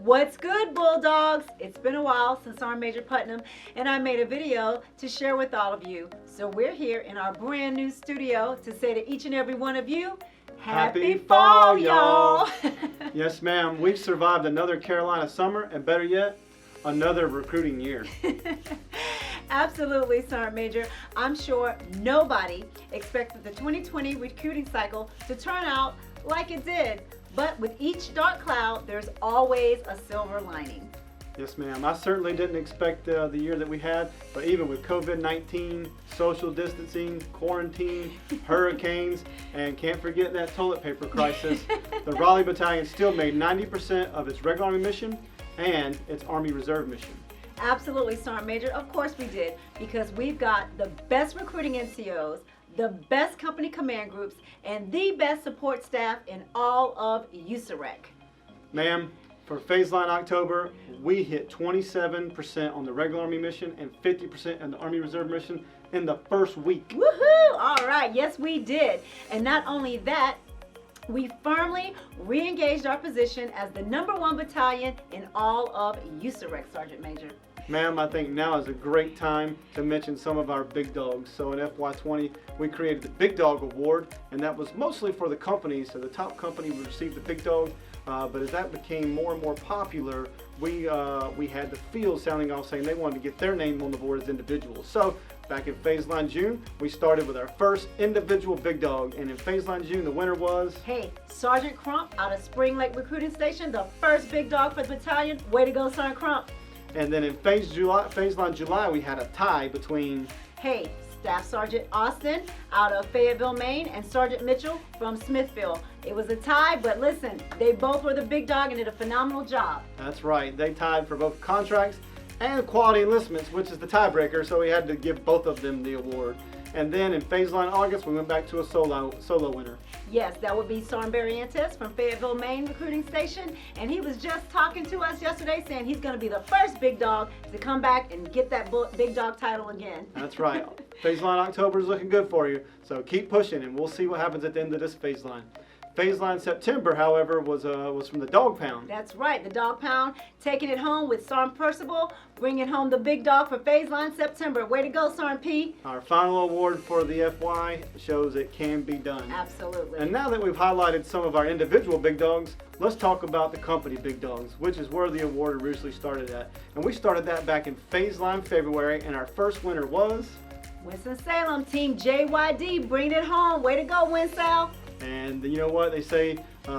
What's good, Bulldogs? It's been a while since Sergeant Major Putnam and I made a video to share with all of you. So we're here in our brand new studio to say to each and every one of you, Happy fall, y'all! Yes, ma'am. We've survived another Carolina summer, and better yet, another recruiting year. Absolutely, Sergeant Major. I'm sure nobody expected the 2020 recruiting cycle to turn out like it did. But with each dark cloud, there's always a silver lining. Yes, ma'am. I certainly didn't expect the year that we had, but even with COVID-19, social distancing, quarantine, hurricanes, and can't forget that toilet paper crisis, the Raleigh Battalion still made 90% of its regular Army mission and its Army Reserve mission. Absolutely, Sergeant Major. Of course we did, because we've got the best recruiting NCOs, the best company command groups, and the best support staff in all of USAREC. Ma'am, for phase line October, we hit 27% on the regular Army mission and 50% on the Army Reserve mission in the first week. Woohoo! All right, yes we did. And not only that, we firmly re-engaged our position as the #1 battalion in all of USAREC, Sergeant Major. Ma'am, I think now is a great time to mention some of our big dogs. So in FY20, we created the Big Dog Award, and that was mostly for the companies. So the top company would receive the Big Dog, but as that became more and more popular, we had the field sounding off saying they wanted to get their name on the board as individuals. So back in phase line June, we started with our first individual Big Dog, and in phase line June, the winner was... Hey, Sergeant Crump out of Spring Lake Recruiting Station, the first Big Dog for the battalion. Way to go, Sergeant Crump. And then in phase line July, we had a tie between... Hey, Staff Sergeant Austin out of Fayetteville, Maine, and Sergeant Mitchell from Smithville. It was a tie, but listen, they both were the big dog and did a phenomenal job. That's right. They tied for both contracts and quality enlistments, which is the tiebreaker, so we had to give both of them the award. And then in phase line August, we went back to a solo winner. Yes, that would be Sergeant Barrientos from Fayetteville, Maine Recruiting Station, and he was just talking to us yesterday saying he's going to be the first big dog to come back and get that big dog title again. That's right. Phase line October is looking good for you, so keep pushing and we'll see what happens at the end of this phase line. Phase line September, however, was from the Dog Pound. That's right, the Dog Pound taking it home with Sergeant Percival, bringing home the big dog for phase line September. Way to go, Sergeant P. Our final award for the FY shows it can be done. Absolutely. And now that we've highlighted some of our individual big dogs, let's talk about the company big dogs, which is where the award originally started at. And we started that back in phase line February, and our first winner was... Winston-Salem, Team JYD, bringing it home. Way to go, Winsal. And you know what? They say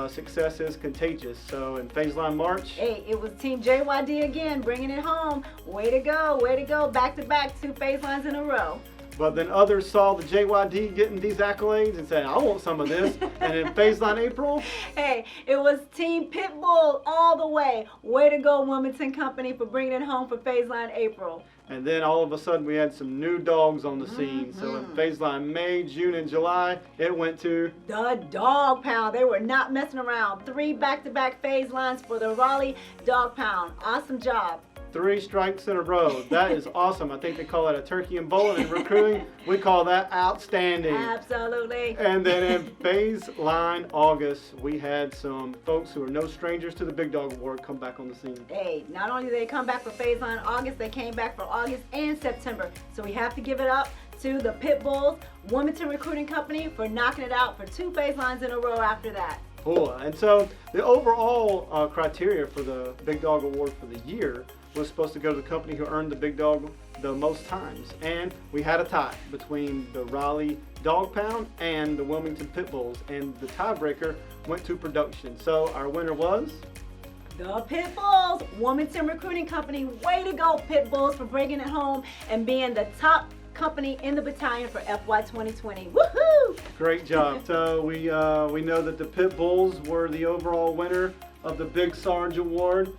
success is contagious. So in phase line March... Hey, it was Team JYD again, bringing it home. Way to go, way to go. Back to back, 2 phase lines in a row. But then others saw the JYD getting these accolades and said, I want some of this. And in phase line April... Hey, it was Team Pitbull all the way. Way to go, Wilmington Company, for bringing it home for phase line April. And then all of a sudden we had some new dogs on the scene. So in phase line May, June, and July, it went to... the Dog Pound. They were not messing around. 3 back-to-back phase lines for the Raleigh Dog Pound. Awesome job. 3 strikes in a row. That is awesome. I think they call it a turkey and bowling in recruiting. We call that outstanding. Absolutely. And then in phase line August, we had some folks who are no strangers to the Big Dog Award come back on the scene. Hey, not only did they come back for phase line August, they came back for August and September. So we have to give it up to the Pitbulls Wilmington Recruiting Company for knocking it out for 2 phase lines in a row after that. Cool. And so the overall criteria for the Big Dog Award for the year was supposed to go to the company who earned the Big Dog the most times. And we had a tie between the Raleigh Dog Pound and the Wilmington Pitbulls. And the tiebreaker went to production. So our winner was... the Pitbulls Wilmington Recruiting Company. Way to go, Pitbulls, for bringing it home and being the top company in the battalion for FY 2020. Woohoo! Great job. So we know that the Pitbulls were the overall winner of the Big Sarge Award,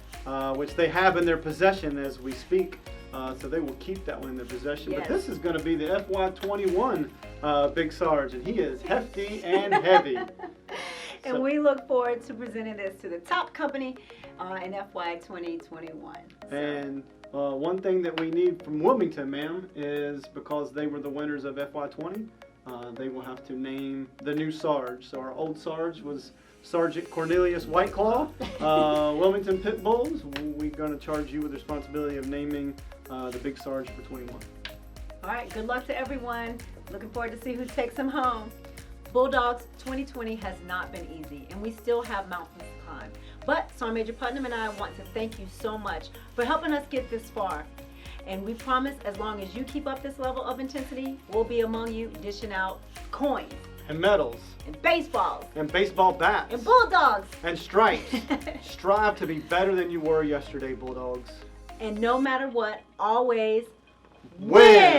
which they have in their possession as we speak. So they will keep that one in their possession. Yes. But this is going to be the FY21 Big Sarge, and he is hefty and heavy. And we look forward to presenting this to the top company in FY 2021. And one thing that we need from Wilmington, ma'am, is because they were the winners of FY20, they will have to name the new Sarge. So our old Sarge was Sergeant Cornelius Whiteclaw, Wilmington Pit Bulls. We're going to charge you with the responsibility of naming the big Sarge for 21. All right, good luck to everyone. Looking forward to see who takes them home. Bulldogs 2020 has not been easy, and we still have mountains to climb. But Sergeant Major Putnam and I want to thank you so much for helping us get this far. And we promise as long as you keep up this level of intensity, we'll be among you dishing out coins. And medals. And baseballs. And baseball bats. And bulldogs. And stripes. Strive to be better than you were yesterday, Bulldogs. And no matter what, always win!